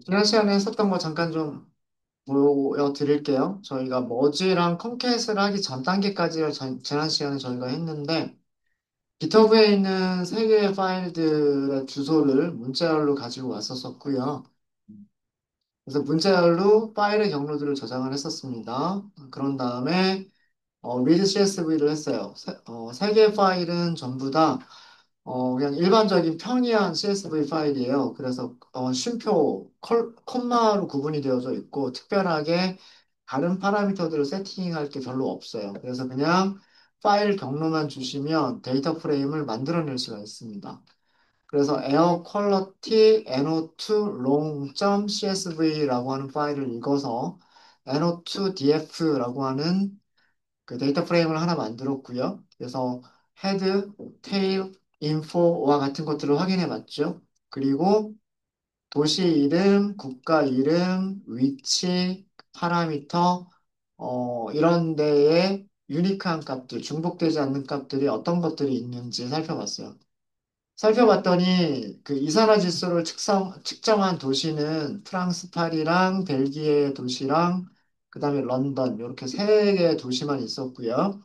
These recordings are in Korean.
지난 시간에 했었던 거 잠깐 좀 보여드릴게요. 저희가 머지랑 컴캣을 하기 전 단계까지를 지난 시간에 저희가 했는데, GitHub에 있는 세 개의 파일들의 주소를 문자열로 가지고 왔었었고요. 그래서 문자열로 파일의 경로들을 저장을 했었습니다. 그런 다음에 read CSV를 했어요. 세 개의 파일은 전부 다 그냥 일반적인 평이한 CSV 파일이에요. 그래서 쉼표, 콤마로 구분이 되어져 있고 특별하게 다른 파라미터들을 세팅할 게 별로 없어요. 그래서 그냥 파일 경로만 주시면 데이터 프레임을 만들어낼 수가 있습니다. 그래서 air quality no2 long.csv라고 하는 파일을 읽어서 no2df라고 하는 그 데이터 프레임을 하나 만들었고요. 그래서 헤드, 테일, 인포와 같은 것들을 확인해 봤죠. 그리고 도시 이름, 국가 이름, 위치, 파라미터, 이런 데에 유니크한 값들, 중복되지 않는 값들이 어떤 것들이 있는지 살펴봤어요. 살펴봤더니 그 이산화질소를 측정한 도시는 프랑스 파리랑 벨기에 도시랑 그다음에 런던 이렇게 세 개의 도시만 있었고요.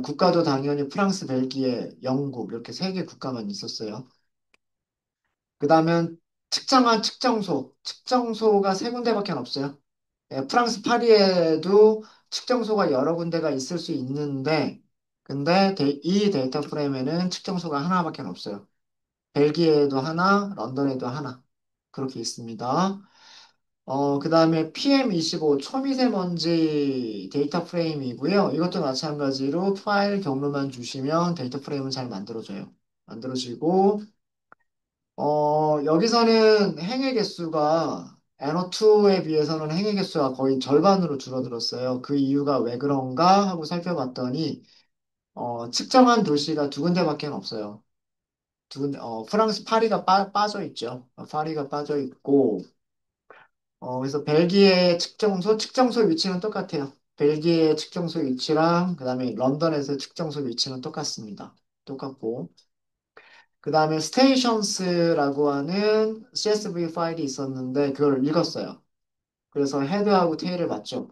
국가도 당연히 프랑스, 벨기에, 영국 이렇게 세 개 국가만 있었어요. 그다음에 측정한 측정소가 세 군데밖에 없어요. 프랑스 파리에도 측정소가 여러 군데가 있을 수 있는데, 근데 이 데이터 프레임에는 측정소가 하나밖에 없어요. 벨기에에도 하나, 런던에도 하나. 그렇게 있습니다. 그 다음에 PM25 초미세먼지 데이터 프레임이고요. 이것도 마찬가지로 파일 경로만 주시면 데이터 프레임은 잘 만들어져요. 만들어지고, 여기서는 행의 개수가 NO2에 비해서는 행의 개수가 거의 절반으로 줄어들었어요. 그 이유가 왜 그런가 하고 살펴봤더니, 측정한 도시가 두 군데밖에 없어요. 프랑스 파리가 빠져 있죠. 파리가 빠져 있고, 그래서 벨기에 측정소 위치는 똑같아요. 벨기에 측정소 위치랑 그다음에 런던에서 측정소 위치는 똑같습니다. 똑같고. 그다음에 스테이션스라고 하는 CSV 파일이 있었는데 그걸 읽었어요. 그래서 헤드하고 테일을 봤죠.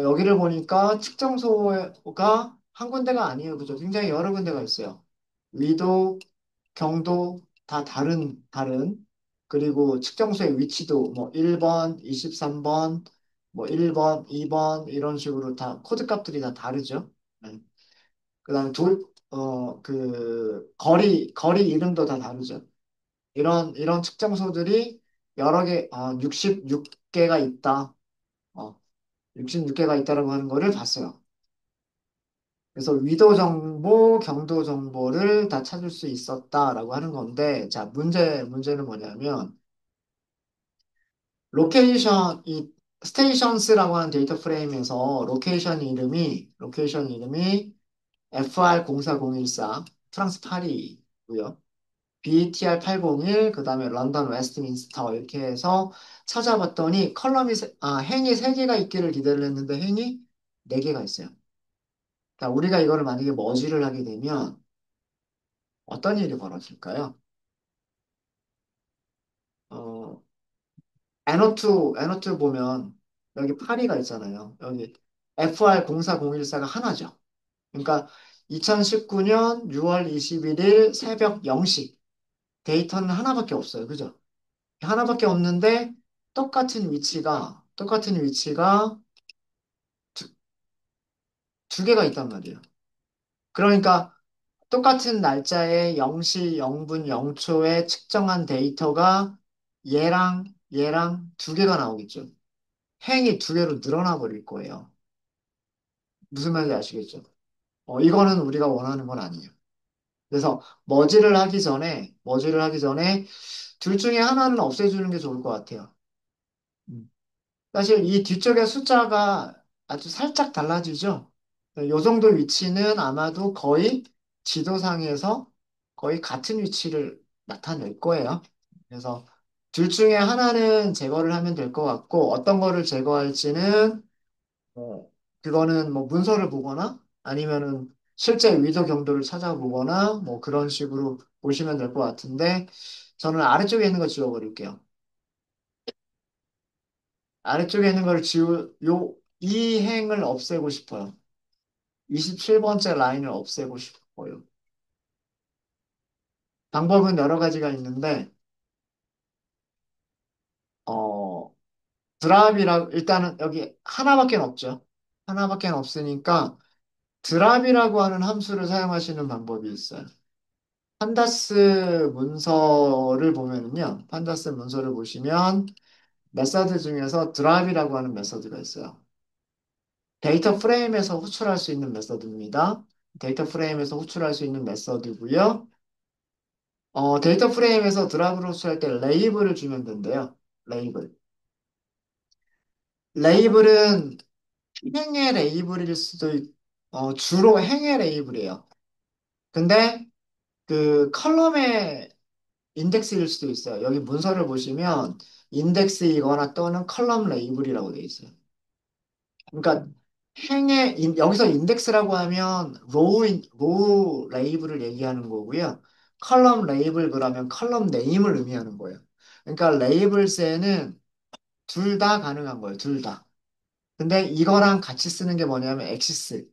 여기를 보니까 측정소가 한 군데가 아니에요. 그죠? 굉장히 여러 군데가 있어요. 위도, 경도 다 다른 그리고 측정소의 위치도 뭐 1번, 23번, 뭐 1번, 2번 이런 식으로 다 코드 값들이 다 다르죠. 네. 그다음에 거리 이름도 다 다르죠. 이런 측정소들이 여러 개, 66개가 있다. 66개가 있다라고 하는 거를 봤어요. 그래서 위도 정보, 경도 정보를 다 찾을 수 있었다라고 하는 건데, 자, 문제는 뭐냐면, 이 스테이션스라고 하는 데이터 프레임에서 로케이션 이름이 FR04014, 프랑스 파리고요. BTR801, 그 다음에 런던 웨스트민스터 이렇게 해서 찾아봤더니 행이 3개가 있기를 기대를 했는데 행이 4개가 있어요. 자, 우리가 이거를 만약에 머지를 하게 되면 어떤 일이 벌어질까요? 어, NO2 보면 여기 파리가 있잖아요. 여기 FR04014가 하나죠. 그러니까 2019년 6월 21일 새벽 0시 데이터는 하나밖에 없어요. 그죠? 하나밖에 없는데 똑같은 위치가 두, 두 개가 있단 말이에요. 그러니까 똑같은 날짜에 0시 0분 0초에 측정한 데이터가 얘랑 두 개가 나오겠죠. 행이 두 개로 늘어나 버릴 거예요. 무슨 말인지 아시겠죠? 이거는 우리가 원하는 건 아니에요. 그래서 머지를 하기 전에 둘 중에 하나는 없애주는 게 좋을 것 같아요. 음. 사실 이 뒤쪽에 숫자가 아주 살짝 달라지죠. 요 정도 위치는 아마도 거의 지도상에서 거의 같은 위치를 나타낼 거예요. 그래서 둘 중에 하나는 제거를 하면 될 것 같고 어떤 거를 제거할지는 그거는 뭐 문서를 보거나 아니면은 실제 위도 경도를 찾아보거나 뭐 그런 식으로 보시면 될 것 같은데 저는 아래쪽에 있는 거 지워버릴게요. 아래쪽에 있는 걸 이 행을 없애고 싶어요. 27번째 라인을 없애고 싶어요. 방법은 여러 가지가 있는데, 어, 일단은 여기 하나밖에 없죠. 하나밖에 없으니까 드랍이라고 하는 함수를 사용하시는 방법이 있어요. 판다스 문서를 보면은요, 판다스 문서를 보시면 메서드 중에서 드랍이라고 하는 메서드가 있어요. 데이터 프레임에서 호출할 수 있는 메서드입니다. 데이터 프레임에서 호출할 수 있는 메서드고요. 데이터 프레임에서 드랍을 호출할 때 레이블을 주면 된대요. 레이블. 레이블은 행의 레이블일 수도 주로 행의 레이블이에요. 근데 그 컬럼의 인덱스일 수도 있어요. 여기 문서를 보시면 인덱스이거나 또는 컬럼 레이블이라고 되어 있어요. 그러니까 여기서 인덱스라고 하면 로우 레이블을 얘기하는 거고요. 컬럼 레이블 그러면 컬럼 네임을 의미하는 거예요. 그러니까 레이블스에는 둘 다 가능한 거예요. 둘 다. 근데 이거랑 같이 쓰는 게 뭐냐면 엑시스.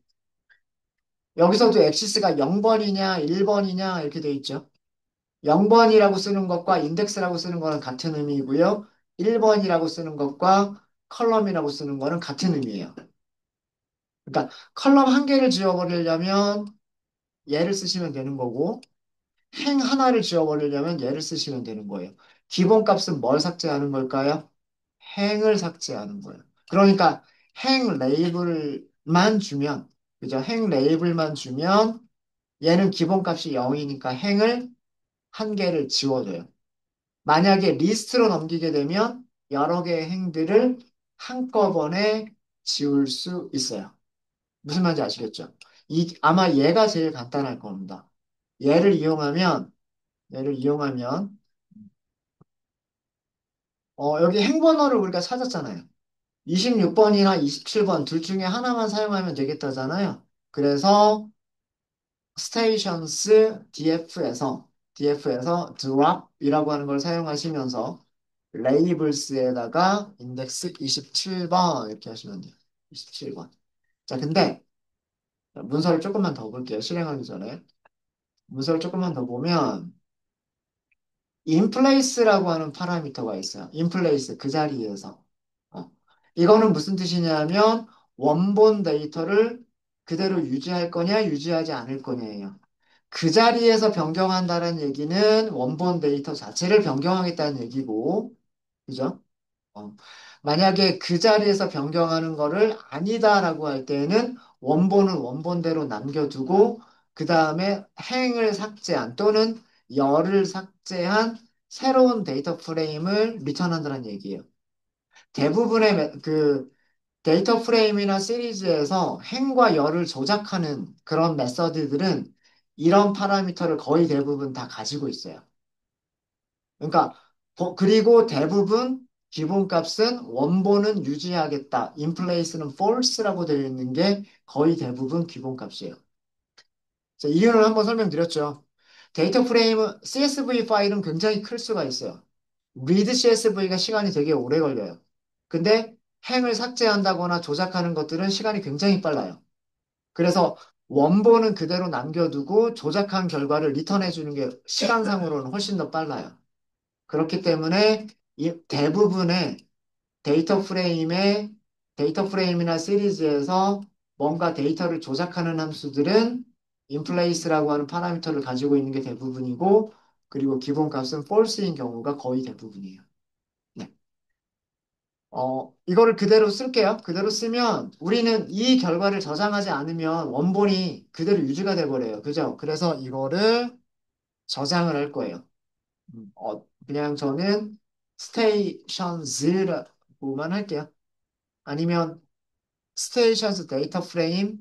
여기서도 엑시스가 0번이냐 1번이냐 이렇게 돼 있죠. 0번이라고 쓰는 것과 인덱스라고 쓰는 거는 같은 의미이고요. 1번이라고 쓰는 것과 컬럼이라고 쓰는 거는 같은 의미예요. 그러니까 컬럼 한 개를 지워버리려면 얘를 쓰시면 되는 거고 행 하나를 지워버리려면 얘를 쓰시면 되는 거예요. 기본값은 뭘 삭제하는 걸까요? 행을 삭제하는 거예요. 그러니까 행 레이블만 주면 그죠? 행 레이블만 주면 얘는 기본값이 0이니까 행을 한 개를 지워줘요. 만약에 리스트로 넘기게 되면 여러 개의 행들을 한꺼번에 지울 수 있어요. 무슨 말인지 아시겠죠? 아마 얘가 제일 간단할 겁니다. 얘를 이용하면, 얘를 이용하면, 여기 행번호를 우리가 찾았잖아요. 26번이나 27번 둘 중에 하나만 사용하면 되겠다잖아요. 그래서 스테이션스 DF에서 drop이라고 하는 걸 사용하시면서 레이블스에다가 인덱스 27번 이렇게 하시면 돼요. 27번. 자, 근데 문서를 조금만 더 볼게요. 실행하기 전에. 문서를 조금만 더 보면 인플레이스라고 하는 파라미터가 있어요. 인플레이스 그 자리에서. 어. 이거는 무슨 뜻이냐면 원본 데이터를 그대로 유지할 거냐 유지하지 않을 거냐예요. 그 자리에서 변경한다는 얘기는 원본 데이터 자체를 변경하겠다는 얘기고, 그죠? 어. 만약에 그 자리에서 변경하는 거를 아니다라고 할 때는 원본은 원본대로 남겨두고 그 다음에 행을 삭제한 또는 열을 삭제한 새로운 데이터 프레임을 리턴한다는 얘기예요. 대부분의 그 데이터 프레임이나 시리즈에서 행과 열을 조작하는 그런 메서드들은 이런 파라미터를 거의 대부분 다 가지고 있어요. 그러니까 그리고 대부분 기본값은 원본은 유지하겠다. 인플레이스는 false라고 되어 있는 게 거의 대부분 기본값이에요. 자, 이유를 한번 설명드렸죠. 데이터 프레임은 CSV 파일은 굉장히 클 수가 있어요. read CSV가 시간이 되게 오래 걸려요. 근데 행을 삭제한다거나 조작하는 것들은 시간이 굉장히 빨라요. 그래서 원본은 그대로 남겨두고 조작한 결과를 리턴해 주는 게 시간상으로는 훨씬 더 빨라요. 그렇기 때문에 이 대부분의 데이터 프레임이나 시리즈에서 뭔가 데이터를 조작하는 함수들은 인플레이스라고 하는 파라미터를 가지고 있는 게 대부분이고 그리고 기본값은 false인 경우가 거의 대부분이에요. 네. 이거를 그대로 쓸게요. 그대로 쓰면 우리는 이 결과를 저장하지 않으면 원본이 그대로 유지가 돼 버려요. 그죠? 그래서 이거를 저장을 할 거예요. 그냥 저는 스테이션즈라고만 할게요. 아니면 스테이션즈 데이터 프레임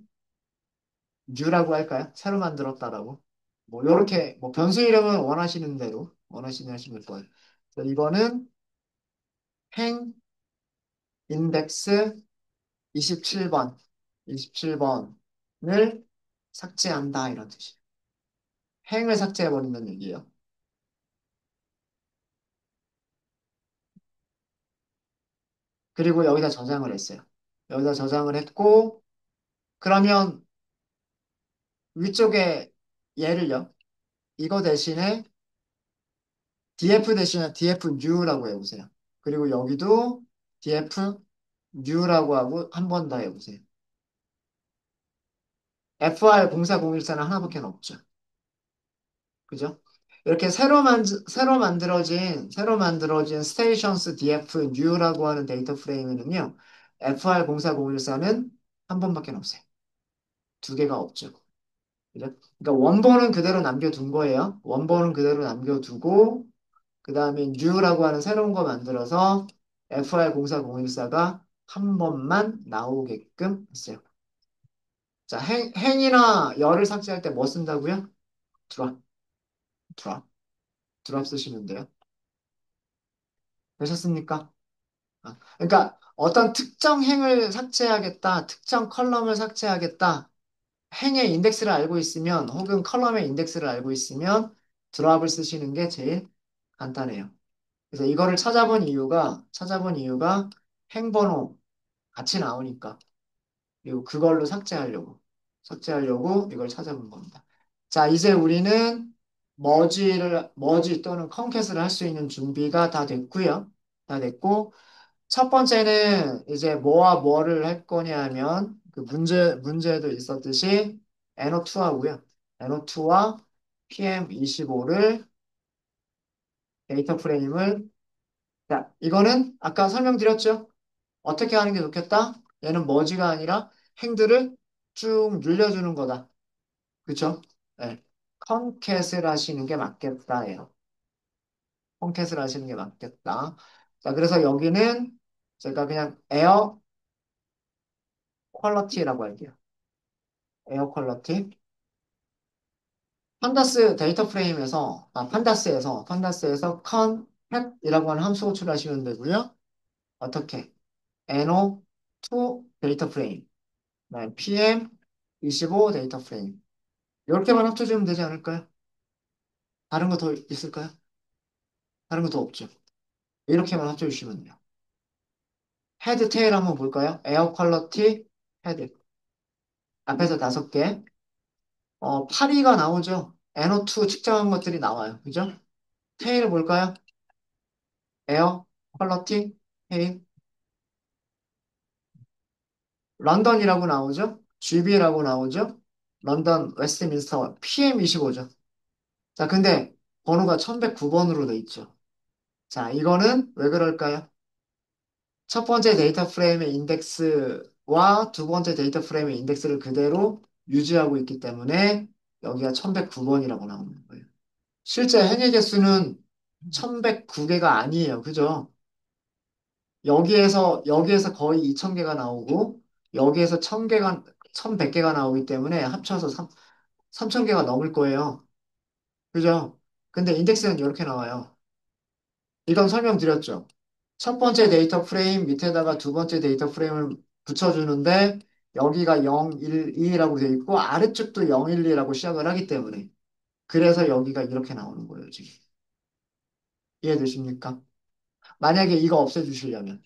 뉴라고 할까요? 새로 만들었다라고. 뭐 요렇게 뭐 변수 이름은 원하시는 대로 원하시는 하시면 거예요. 그래서 이거는 행 인덱스 27번 27번을 삭제한다 이런 뜻이에요. 행을 삭제해버린다는 얘기예요. 그리고 여기다 저장을 했어요. 여기다 저장을 했고, 그러면 위쪽에 얘를요. 이거 대신에 df 대신에 df new라고 해보세요. 그리고 여기도 df new라고 하고 한 번 더 해보세요. fr 04014는 하나밖에 없죠. 그죠? 이렇게 새로 만들어진 스테이션스 df new라고 하는 데이터 프레임에는요. fr 04014는 한 번밖에 없어요. 두 개가 없죠. 그죠? 그러니까 원본은 그대로 남겨둔 거예요. 원본은 그대로 남겨두고 그 다음에 new라고 하는 새로운 거 만들어서 FR04014가 한 번만 나오게끔 했어요. 자, 행이나 열을 삭제할 때 뭐 쓴다고요? 드랍, 드랍, 드랍 쓰시면 돼요. 되셨습니까? 그러니까 어떤 특정 행을 삭제하겠다, 특정 컬럼을 삭제하겠다, 행의 인덱스를 알고 있으면 혹은 컬럼의 인덱스를 알고 있으면 드랍을 쓰시는 게 제일 간단해요. 그래서 이거를 찾아본 이유가 행번호 같이 나오니까. 그리고 그걸로 삭제하려고 이걸 찾아본 겁니다. 자, 이제 우리는 머지 또는 컨캣을 할 수 있는 준비가 다 됐고요. 다 됐고, 첫 번째는 이제 뭐와 뭐를 할 거냐 하면, 그 문제에도 있었듯이 NO2 하고요. NO2와 PM25를 데이터 프레임을, 자, 이거는 아까 설명드렸죠? 어떻게 하는 게 좋겠다? 얘는 머지가 아니라 행들을 쭉 늘려주는 거다. 그쵸? 네. 컨캣을 하시는 게 맞겠다예요. 컨캣을 하시는 게 맞겠다. 자, 그래서 여기는 제가 그냥 에어 퀄러티라고 할게요. 에어 퀄러티. 판다스에서 컨캣이라고 하는 함수 호출하시면 되고요. 어떻게? NO2 데이터 프레임. 그다음에 PM25 데이터 프레임. 이렇게만 합쳐주면 되지 않을까요? 다른 거 더 있을까요? 다른 거 더 없죠. 이렇게만 합쳐주시면 돼요. 헤드, 테일 한번 볼까요? 에어 퀄러티, 헤드. 앞에서 5개. 8위가 나오죠. NO2 측정한 것들이 나와요. 그죠? 테일 볼까요? 에어 퀄러티, 테일. 런던이라고 나오죠? GB라고 나오죠? 런던 웨스트민스터 PM25죠. 자, 근데 번호가 1109번으로 돼 있죠. 자, 이거는 왜 그럴까요? 첫 번째 데이터 프레임의 인덱스와 두 번째 데이터 프레임의 인덱스를 그대로 유지하고 있기 때문에 여기가 1109번이라고 나오는 거예요. 실제 행의 개수는 1109개가 아니에요. 그죠? 여기에서 거의 2000개가 나오고 여기에서 1000개가 1100개가 나오기 때문에 합쳐서 3000개가 넘을 거예요. 그죠? 근데 인덱스는 이렇게 나와요. 이건 설명드렸죠. 첫 번째 데이터 프레임 밑에다가 두 번째 데이터 프레임을 붙여주는데 여기가 0, 1, 2라고 되어 있고 아래쪽도 0, 1, 2라고 시작을 하기 때문에 그래서 여기가 이렇게 나오는 거예요, 지금. 이해되십니까? 만약에 이거 없애주시려면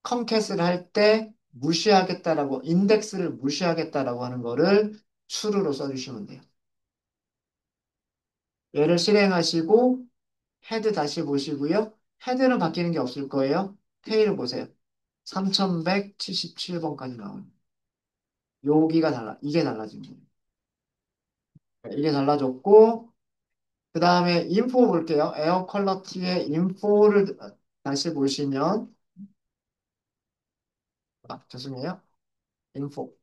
컨캣을 할 때 무시하겠다라고 인덱스를 무시하겠다라고 하는 거를 true로 써주시면 돼요. 얘를 실행하시고 헤드 다시 보시고요. 헤드는 바뀌는 게 없을 거예요. 테일을 보세요. 3177번까지 나와요. 이게 달라진 거예요. 이게 달라졌고, 그 다음에 인포 볼게요. 에어 퀄러티의 인포를 다시 보시면, 죄송해요. 인포.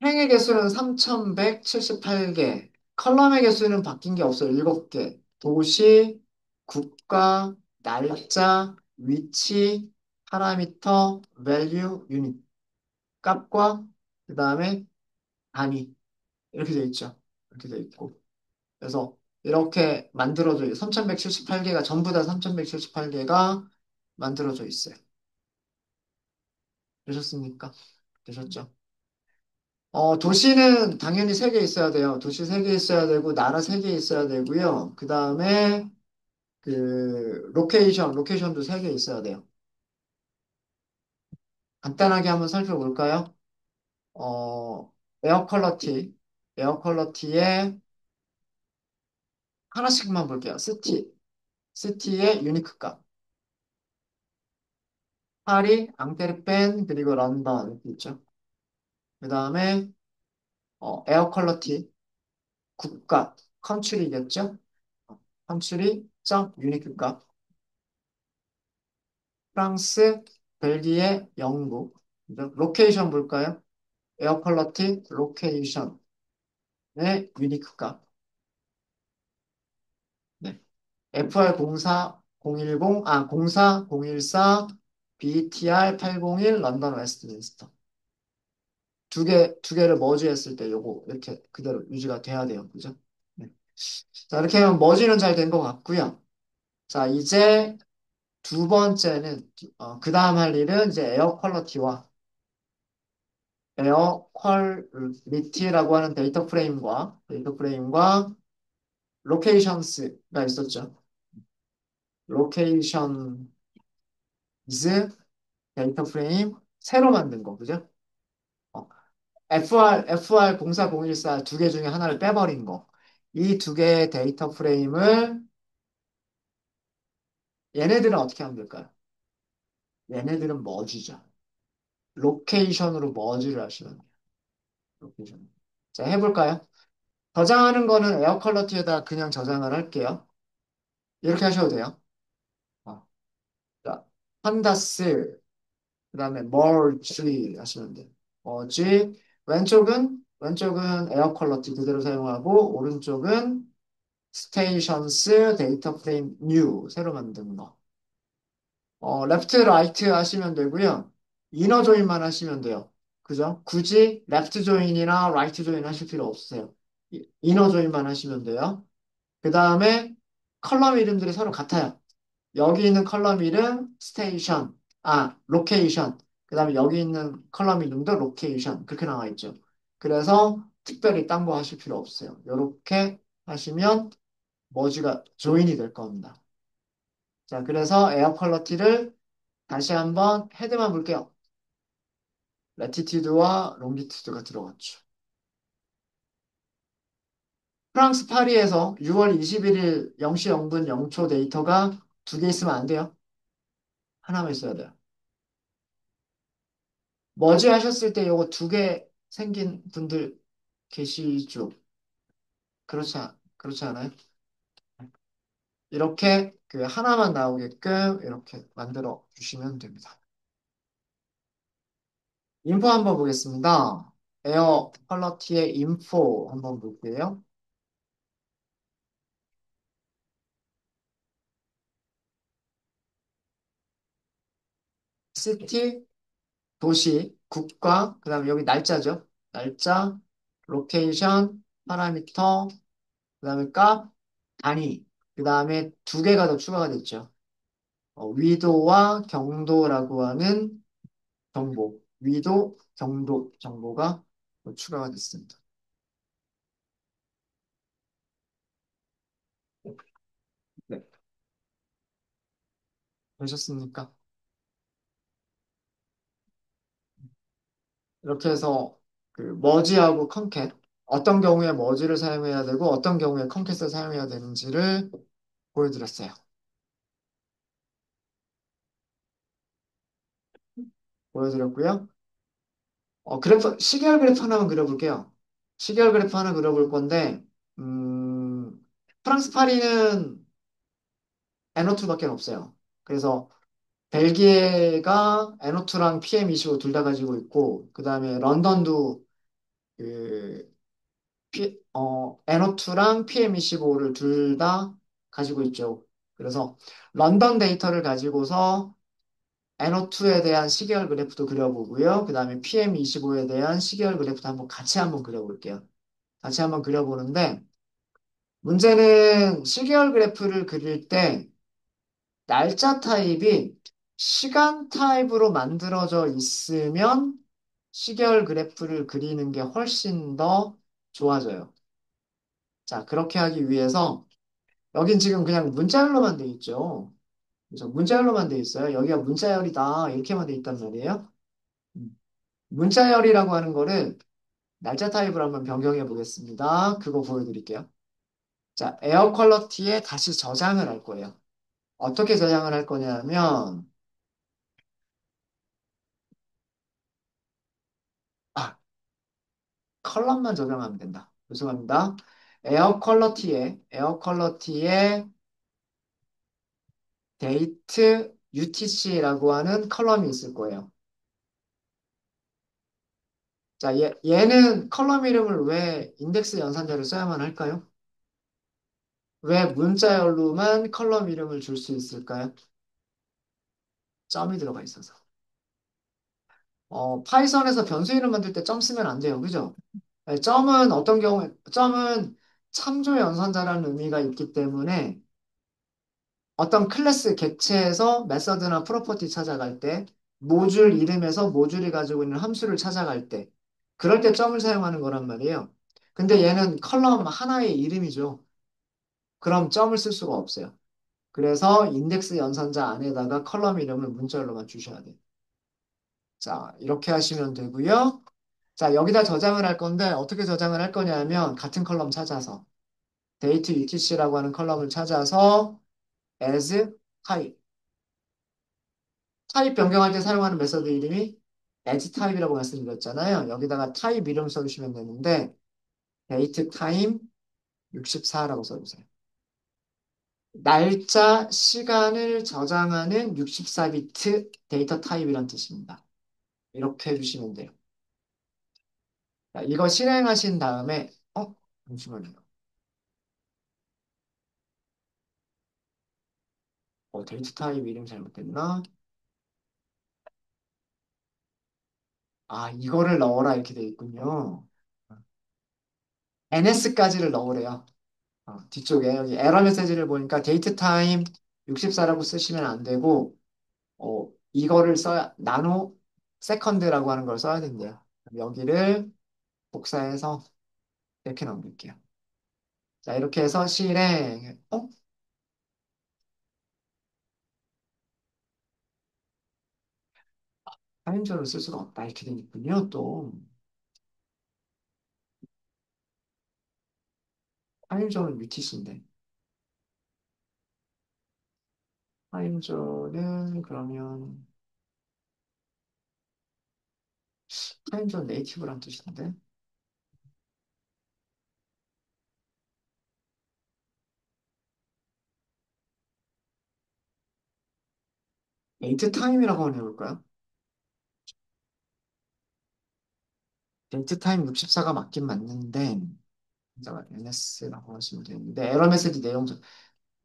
행의 개수는 3178개. 컬럼의 개수는 바뀐 게 없어요. 7개. 도시, 국가, 날짜, 위치, 파라미터, value, 유닛. 값과 그 다음에 단위. 이렇게 돼 있죠. 이렇게 돼 있고. 그래서 이렇게 만들어져, 3178개가, 전부 다 3178개가 만들어져 있어요. 되셨습니까? 되셨죠? 도시는 당연히 세 개 있어야 돼요. 도시 세 개 있어야 되고, 나라 세 개 있어야 되고요. 그 다음에 로케이션도 세 개 있어야 돼요. 간단하게 한번 살펴볼까요? 어, 에어 퀄러티, 에어 퀄러티에 하나씩만 볼게요. 시티의 유니크 값. 파리, 앙테르펜, 그리고 런던 이렇게 있죠. 그 다음에 에어 퀄러티, 국가, 컨츄리겠죠? 컨츄리, 점, 유니크 값. 프랑스, 벨기에, 영국. 그죠? 로케이션 볼까요? 에어 퀄러티, 로케이션의 유니크 값. 네. FR04, 010, 04, 014, BTR 801, 런던 웨스트민스터. 두 개를 머지했을 때 요거 이렇게 그대로 유지가 돼야 돼요. 그죠? 네. 자, 이렇게 하면 머지는 잘 된 것 같고요. 자, 이제 두 번째는, 그 다음 할 일은 이제 에어 퀄러티와 에어 퀄리티라고 하는 데이터 프레임과 로케이션스가 있었죠. 로케이션즈 데이터 프레임 새로 만든 거, 그죠? 어, FR 04014 두 개 중에 하나를 빼버린 거. 이 두 개의 데이터 프레임을 얘네들은 어떻게 하면 될까요? 얘네들은 머지죠. 로케이션으로 머지를 하시면 돼요. 로케이션. 자, 해볼까요? 저장하는 거는 에어 퀄러티에다 그냥 저장을 할게요. 이렇게 하셔도 돼요. 어, 자, 판다스, 그 다음에 merge 하시면 돼요. merge, 왼쪽은 에어 퀄러티 그대로 사용하고, 오른쪽은 스테이션스 데이터 프레임 뉴 새로 만든 거. 레프트 라이트 하시면 되고요. 이너 조인만 하시면 돼요. 그죠? 굳이 레프트 조인이나 라이트 조인 하실 필요 없으세요. 이너 조인만 하시면 돼요. 그 다음에 컬럼 이름들이 서로 같아요. 여기 있는 컬럼 이름 스테이션, 로케이션. 그 다음에 여기 있는 컬럼 이름도 로케이션. 그렇게 나와 있죠. 그래서 특별히 딴 거 하실 필요 없어요. 이렇게 하시면 머지가 조인이 될 겁니다. 자, 그래서 에어 퀄러티를 다시 한번 헤드만 볼게요. 레티튜드와 롱기튜드가 들어갔죠. 프랑스 파리에서 6월 21일 0시 0분 0초 데이터가 두 개 있으면 안 돼요. 하나만 있어야 돼요. 머지 하셨을 때 요거 두 개 생긴 분들 계시죠? 그렇지 않아요? 이렇게 그 하나만 나오게끔 이렇게 만들어 주시면 됩니다. 인포 한번 보겠습니다. 에어 퀄러티의 인포 한번 볼게요. 시티, 도시, 국가, 그 다음에 여기 날짜죠. 날짜, 로케이션, 파라미터, 그 다음에 값, 단위. 그 다음에 두 개가 더 추가가 됐죠. 위도와 경도라고 하는 정보. 위도, 경도 정보가 더 추가가 됐습니다. 네. 되셨습니까? 이렇게 해서 그 머지하고 컨캣, 어떤 경우에 머지를 사용해야 되고 어떤 경우에 컨캣을 사용해야 되는지를 보여드렸어요. 보여드렸고요. 시계열 그래프 하나만 그려볼게요. 시계열 그래프 하나 그려볼 건데, 음, 프랑스 파리는 NO2밖에 없어요. 그래서 벨기에가 NO2랑 PM25 둘 다 가지고 있고, 그 다음에 런던도 그, NO2랑 PM25를 둘 다 가지고 있죠. 그래서 런던 데이터를 가지고서 NO2에 대한 시계열 그래프도 그려보고요. 그 다음에 PM25에 대한 시계열 그래프도 같이 한번 그려볼게요. 같이 한번 그려보는데, 문제는 시계열 그래프를 그릴 때 날짜 타입이 시간 타입으로 만들어져 있으면 시계열 그래프를 그리는 게 훨씬 더 좋아져요. 자, 그렇게 하기 위해서 여긴 지금 그냥 문자열로만 돼 있죠. 그래서 문자열로만 돼 있어요. 여기가 문자열이다. 이렇게만 돼 있단 말이에요. 음. 문자열이라고 하는 거를 날짜 타입을 한번 변경해 보겠습니다. 그거 보여드릴게요. 자, 에어 퀄러티에 다시 저장을 할 거예요. 어떻게 저장을 할 거냐면, 아, 컬럼만 저장하면 된다. 죄송합니다. 에어 퀄러티에 데이트 UTC라고 하는 컬럼이 있을 거예요. 자, 얘는 컬럼 이름을 왜 인덱스 연산자를 써야만 할까요? 왜 문자열로만 컬럼 이름을 줄 수 있을까요? 점이 들어가 있어서. 파이썬에서 변수 이름 만들 때 점 쓰면 안 돼요. 그죠? 네, 점은 참조 연산자라는 의미가 있기 때문에 어떤 클래스 객체에서 메서드나 프로퍼티 찾아갈 때, 모듈 이름에서 모듈이 가지고 있는 함수를 찾아갈 때, 그럴 때 점을 사용하는 거란 말이에요. 근데 얘는 컬럼 하나의 이름이죠. 그럼 점을 쓸 수가 없어요. 그래서 인덱스 연산자 안에다가 컬럼 이름을 문자열로만 주셔야 돼요. 자, 이렇게 하시면 되고요. 자, 여기다 저장을 할 건데 어떻게 저장을 할 거냐면 같은 컬럼 찾아서 date utc라고 하는 컬럼을 찾아서 as type 타입 변경할 때 사용하는 메서드 이름이 as 타입이라고 말씀드렸잖아요. 여기다가 타입 이름 써주시면 되는데 date time 64라고 써주세요. 날짜, 시간을 저장하는 64비트 데이터 타입이란 뜻입니다. 이렇게 해주시면 돼요. 자, 이거 실행하신 다음에 잠시만요. 데이터 타입 이름 잘못됐나? 아, 이거를 넣어라 이렇게 돼 있군요. NS까지를 넣으래요. 뒤쪽에 여기 에러 메시지를 보니까 데이트 타임 64라고 쓰시면 안 되고 이거를 써야 나노 세컨드라고 하는 걸 써야 된대요. 여기를 복사해서 이렇게 넘길게요. 자, 이렇게 해서 실행. 타임저를 쓸 수가 없다 이렇게 돼 있군요. 또 타임저는 UTC인데 타임저는 그러면 타임저 네이티브란 뜻인데 데이트 타임이라고 한번 해볼까요? 데이트 타임 64가 맞긴 맞는데 잠깐 NS라고 하시면 되는데 에러 메시지 내용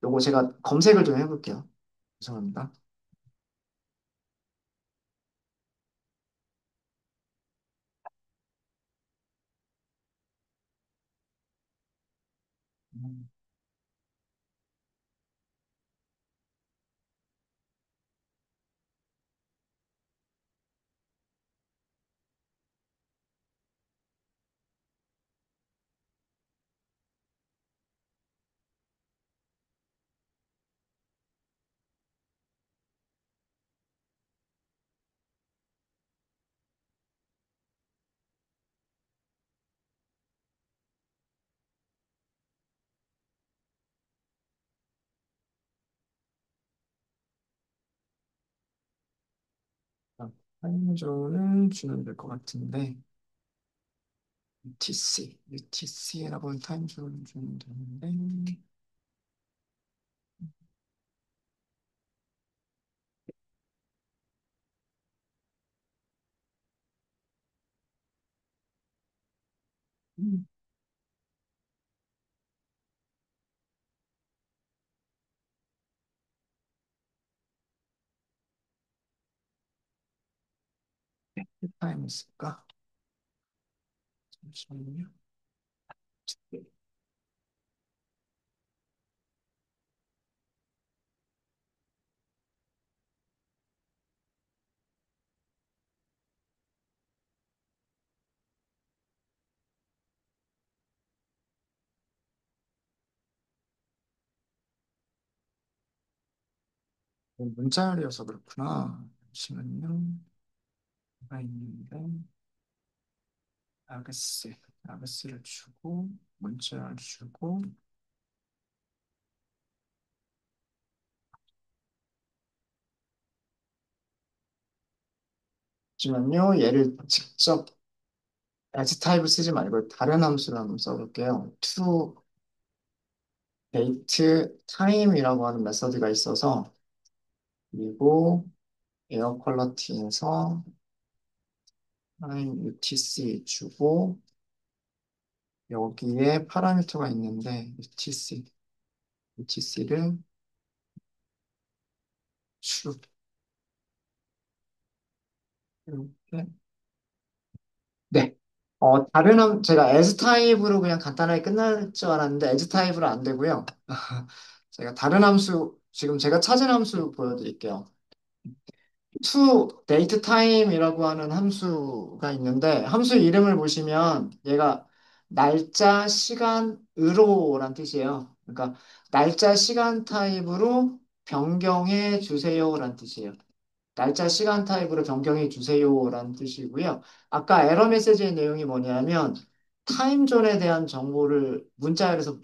요거 제가 검색을 좀 해볼게요. 죄송합니다. 음, 타임존은 주면 될 것 같은데 UTC라고 하는 타임존을 주면 되는데 음, 타임 있을까? 잠시만요. 네. 문자열이어서 그렇구나. 잠시만요. 뭐가 있는데, 아그스, 아그스를 주고, 문자열 주고, 잠시만요. 얘를 직접 as 타입을 쓰지 말고 다른 함수를 한번 써볼게요. to date time이라고 하는 메서드가 있어서, 그리고 에어 퀄러티에서 time UTC 주고, 여기에 파라미터가 있는데, UTC를 true. 이렇게. 네. 제가 as 타입으로 그냥 간단하게 끝날 줄 알았는데, as 타입으로 안 되고요. 제가 다른 함수, 지금 제가 찾은 함수 보여드릴게요. to date time이라고 하는 함수가 있는데, 함수 이름을 보시면 얘가 날짜, 시간, 으로란 뜻이에요. 그러니까 날짜, 시간 타입으로 변경해 주세요란 뜻이에요. 날짜 시간 타입으로 변경해 주세요라는 뜻이고요. 아까 에러 메시지의 내용이 뭐냐면 타임존에 대한 정보를 문자열에서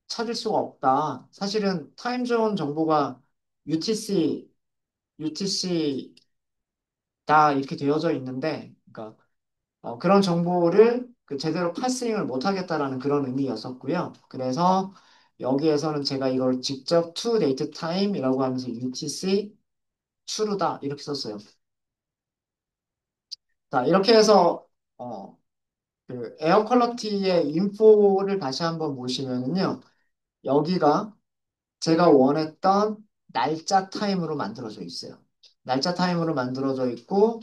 찾을 수가 없다. 사실은 타임존 정보가 UTC, UTC다 이렇게 되어져 있는데, 그러니까 그런 정보를 그 제대로 파싱을 못 하겠다라는 그런 의미였었고요. 그래서 여기에서는 제가 이걸 직접 to date time이라고 하면서 UTC true다 이렇게 썼어요. 자, 이렇게 해서 어, 그 에어 퀄러티의 인포를 다시 한번 보시면은요. 여기가 제가 원했던 날짜 타임으로 만들어져 있어요. 날짜 타임으로 만들어져 있고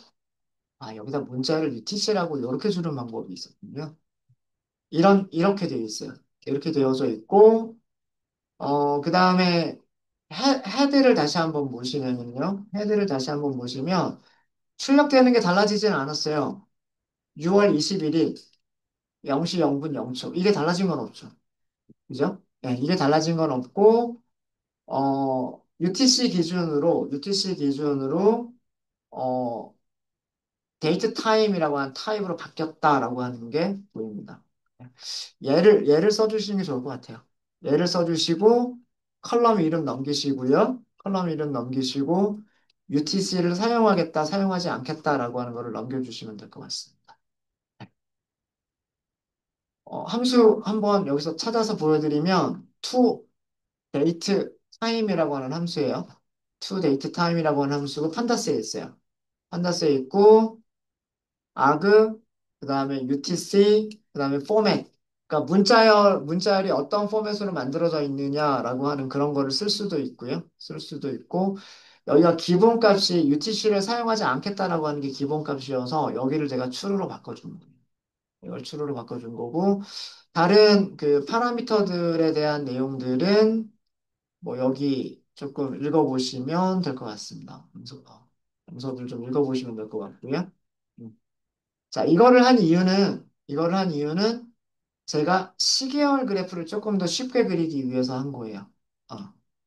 여기다 문자를 UTC라고 이렇게 주는 방법이 있었군요. 이렇게 되어 있어요. 이렇게 되어져 있고 그다음에 헤드를 다시 한번 보시면은요. 헤드를 다시 한번 보시면 출력되는 게 달라지진 않았어요. 6월 21일 0시 0분 0초. 이게 달라진 건 없죠. 그죠? 네, 이게 달라진 건 없고, UTC 기준으로, 어, 데이트 타임이라고 하는 타입으로 바뀌었다라고 하는 게 보입니다. 얘를 써주시는 게 좋을 것 같아요. 얘를 써주시고, 컬럼 이름 넘기시고요. 컬럼 이름 넘기시고, UTC를 사용하겠다, 사용하지 않겠다라고 하는 거를 넘겨주시면 될 것 같습니다. 함수 한번 여기서 찾아서 보여드리면 to date time이라고 하는 함수예요. to date time이라고 하는 함수고 판다스에 있어요. 판다스에 있고 arg 그다음에 utc 그다음에 format 그러니까 문자열이 어떤 포맷으로 만들어져 있느냐라고 하는 그런 거를 쓸 수도 있고요. 쓸 수도 있고 여기가 기본값이 UTC를 사용하지 않겠다라고 하는 게 기본값이어서 여기를 제가 true로 바꿔준 거예요. 이걸 true로 바꿔준 거고 다른 그 파라미터들에 대한 내용들은 뭐 여기 조금 읽어보시면 될 것 같습니다. 문서들 좀 읽어보시면 될 것 같고요. 음. 자, 이거를 한 이유는 제가 시계열 그래프를 조금 더 쉽게 그리기 위해서 한 거예요. 어.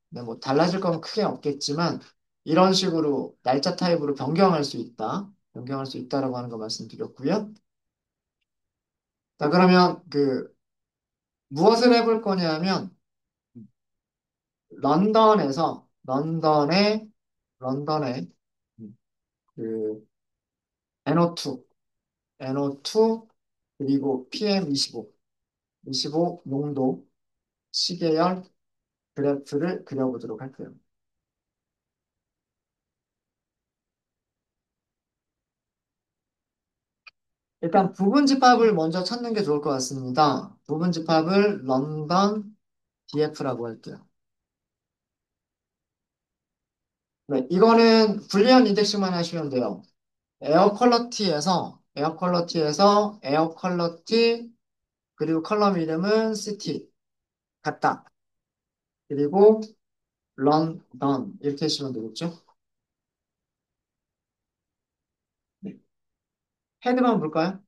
근데 뭐 달라질 건 크게 없겠지만 이런 식으로 날짜 타입으로 변경할 수 있다. 변경할 수 있다라고 하는 거 말씀드렸고요. 자, 그러면 그 무엇을 해볼 거냐면 런던에 그 NO2, NO2 그리고 PM25, 25 농도 시계열 그래프를 그려보도록 할게요. 일단 부분 집합을 먼저 찾는 게 좋을 것 같습니다. 부분 집합을 런던 DF라고 할게요. 네, 이거는 불리한 인덱스만 하시면 돼요. 에어 퀄러티 그리고 컬럼 이름은 시티 같다. 그리고 런던 이렇게 하시면 되겠죠? 네. 헤드만 볼까요?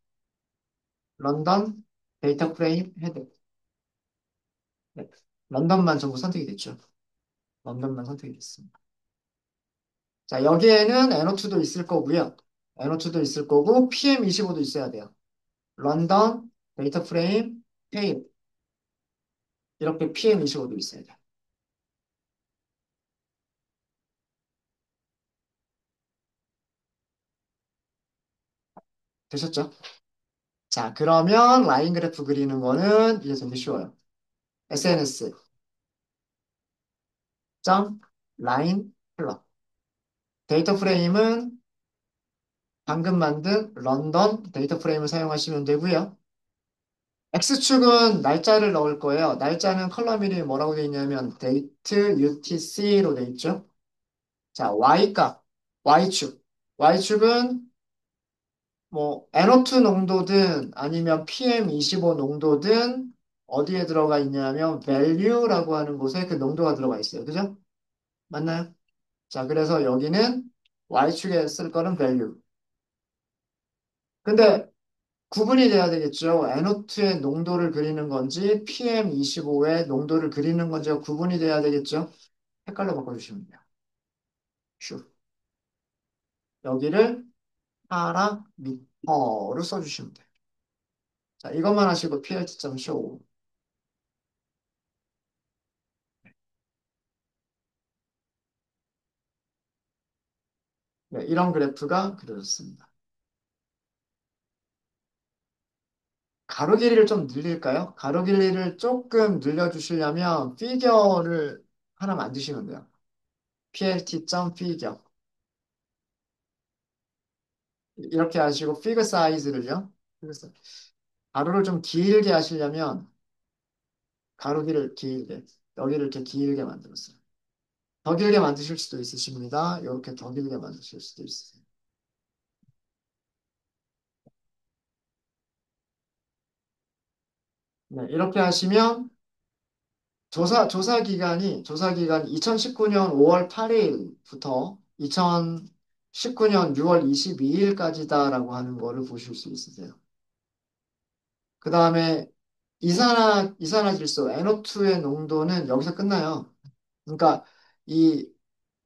런던 데이터 프레임 헤드. 네. 런던만 전부 선택이 됐죠. 런던만 선택이 됐습니다. 자, 여기에는 NO2도 있을 거고요. NO2도 있을 거고, PM25도 있어야 돼요. 런던, 데이터 프레임, 테일. 이렇게 PM25도 있어야 돼요. 되셨죠? 자, 그러면 라인 그래프 그리는 거는 이제 되게 쉬워요. SNS, 점, 라인, 플롯. 데이터 프레임은 방금 만든 런던 데이터 프레임을 사용하시면 되고요. X축은 날짜를 넣을 거예요. 날짜는 컬럼 이름이 뭐라고 되어 있냐면 date UTC로 되어 있죠. 자, Y값, Y축. Y축은 뭐 NO2 농도든 아니면 PM25 농도든 어디에 들어가 있냐면 value라고 하는 곳에 그 농도가 들어가 있어요. 그죠? 맞나요? 자, 그래서 여기는 Y축에 쓸 거는 value. 근데 구분이 돼야 되겠죠. NO2의 농도를 그리는 건지 PM25의 농도를 그리는 건지가 구분이 돼야 되겠죠. 색깔로 바꿔주시면 돼요. 슈. 여기를 파라미터로 써주시면 돼요. 자, 이것만 하시고 plt.show. 네, 이런 그래프가 그려졌습니다. 가로 길이를 좀 늘릴까요? 가로 길이를 조금 늘려주시려면 피겨를 하나 만드시면 돼요. plt.figure. 이렇게 하시고 피겨 사이즈를요. 가로를 좀 길게 하시려면 가로기를 길게, 여기를 이렇게 길게 만들었어요. 더 길게 만드실 수도 있으십니다. 이렇게 더 길게 만드실 수도 있으세요. 네, 이렇게 하시면 조사 기간이 2019년 5월 8일부터 2019년 6월 22일까지다라고 하는 거를 보실 수 있으세요. 그 다음에 이산화질소 NO2의 농도는 여기서 끝나요. 그러니까 이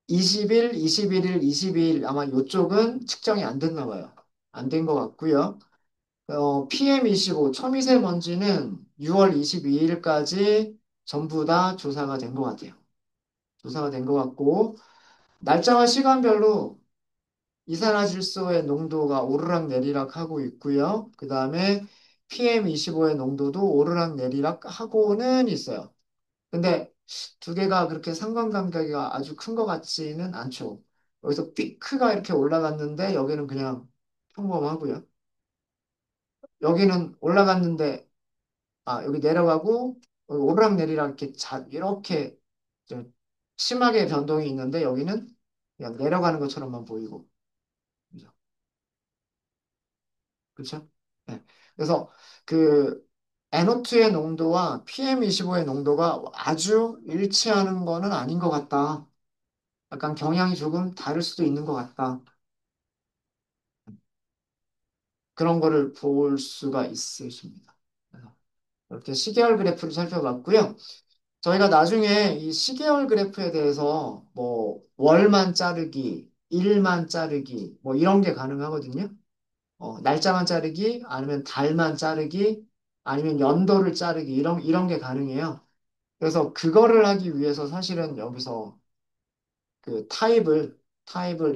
20일, 21일, 22일 아마 이쪽은 측정이 안 됐나 봐요. 안 된 것 같고요. PM25 초미세먼지는 6월 22일까지 전부 다 조사가 된 것 같아요. 조사가 된 것 같고 날짜와 시간별로 이산화질소의 농도가 오르락 내리락 하고 있고요. 그 다음에 PM25의 농도도 오르락 내리락 하고는 있어요. 근데 두 개가 그렇게 상관관계가 아주 큰 것 같지는 않죠. 여기서 피크가 이렇게 올라갔는데 여기는 그냥 평범하고요. 여기는 올라갔는데 여기 내려가고 여기 오르락내리락 이렇게 이렇게 좀 심하게 변동이 있는데 여기는 그냥 내려가는 것처럼만 보이고 그죠? 그렇죠? 네. 그래서 그 NO2의 농도와 PM25의 농도가 아주 일치하는 거는 아닌 것 같다. 약간 경향이 조금 다를 수도 있는 것 같다. 그런 거를 볼 수가 있으십니다. 그래서 이렇게 시계열 그래프를 살펴봤고요. 저희가 나중에 이 시계열 그래프에 대해서 뭐 월만 자르기, 일만 자르기, 뭐 이런 게 가능하거든요. 날짜만 자르기, 아니면 달만 자르기, 아니면 연도를 자르기, 이런 게 가능해요. 그래서 그거를 하기 위해서 사실은 여기서 그 타입을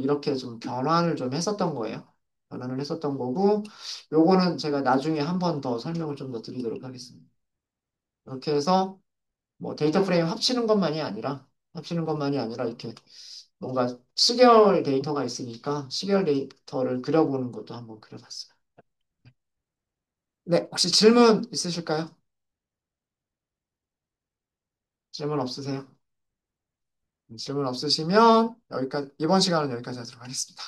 이렇게 좀 변환을 좀 했었던 거예요. 변환을 했었던 거고, 요거는 제가 나중에 한 번 더 설명을 좀 더 드리도록 하겠습니다. 이렇게 해서 뭐 데이터 프레임 합치는 것만이 아니라 이렇게 뭔가 시계열 데이터가 있으니까 시계열 데이터를 그려보는 것도 한번 그려봤어요. 네, 혹시 질문 있으실까요? 질문 없으세요? 질문 없으시면 이번 시간은 여기까지 하도록 하겠습니다.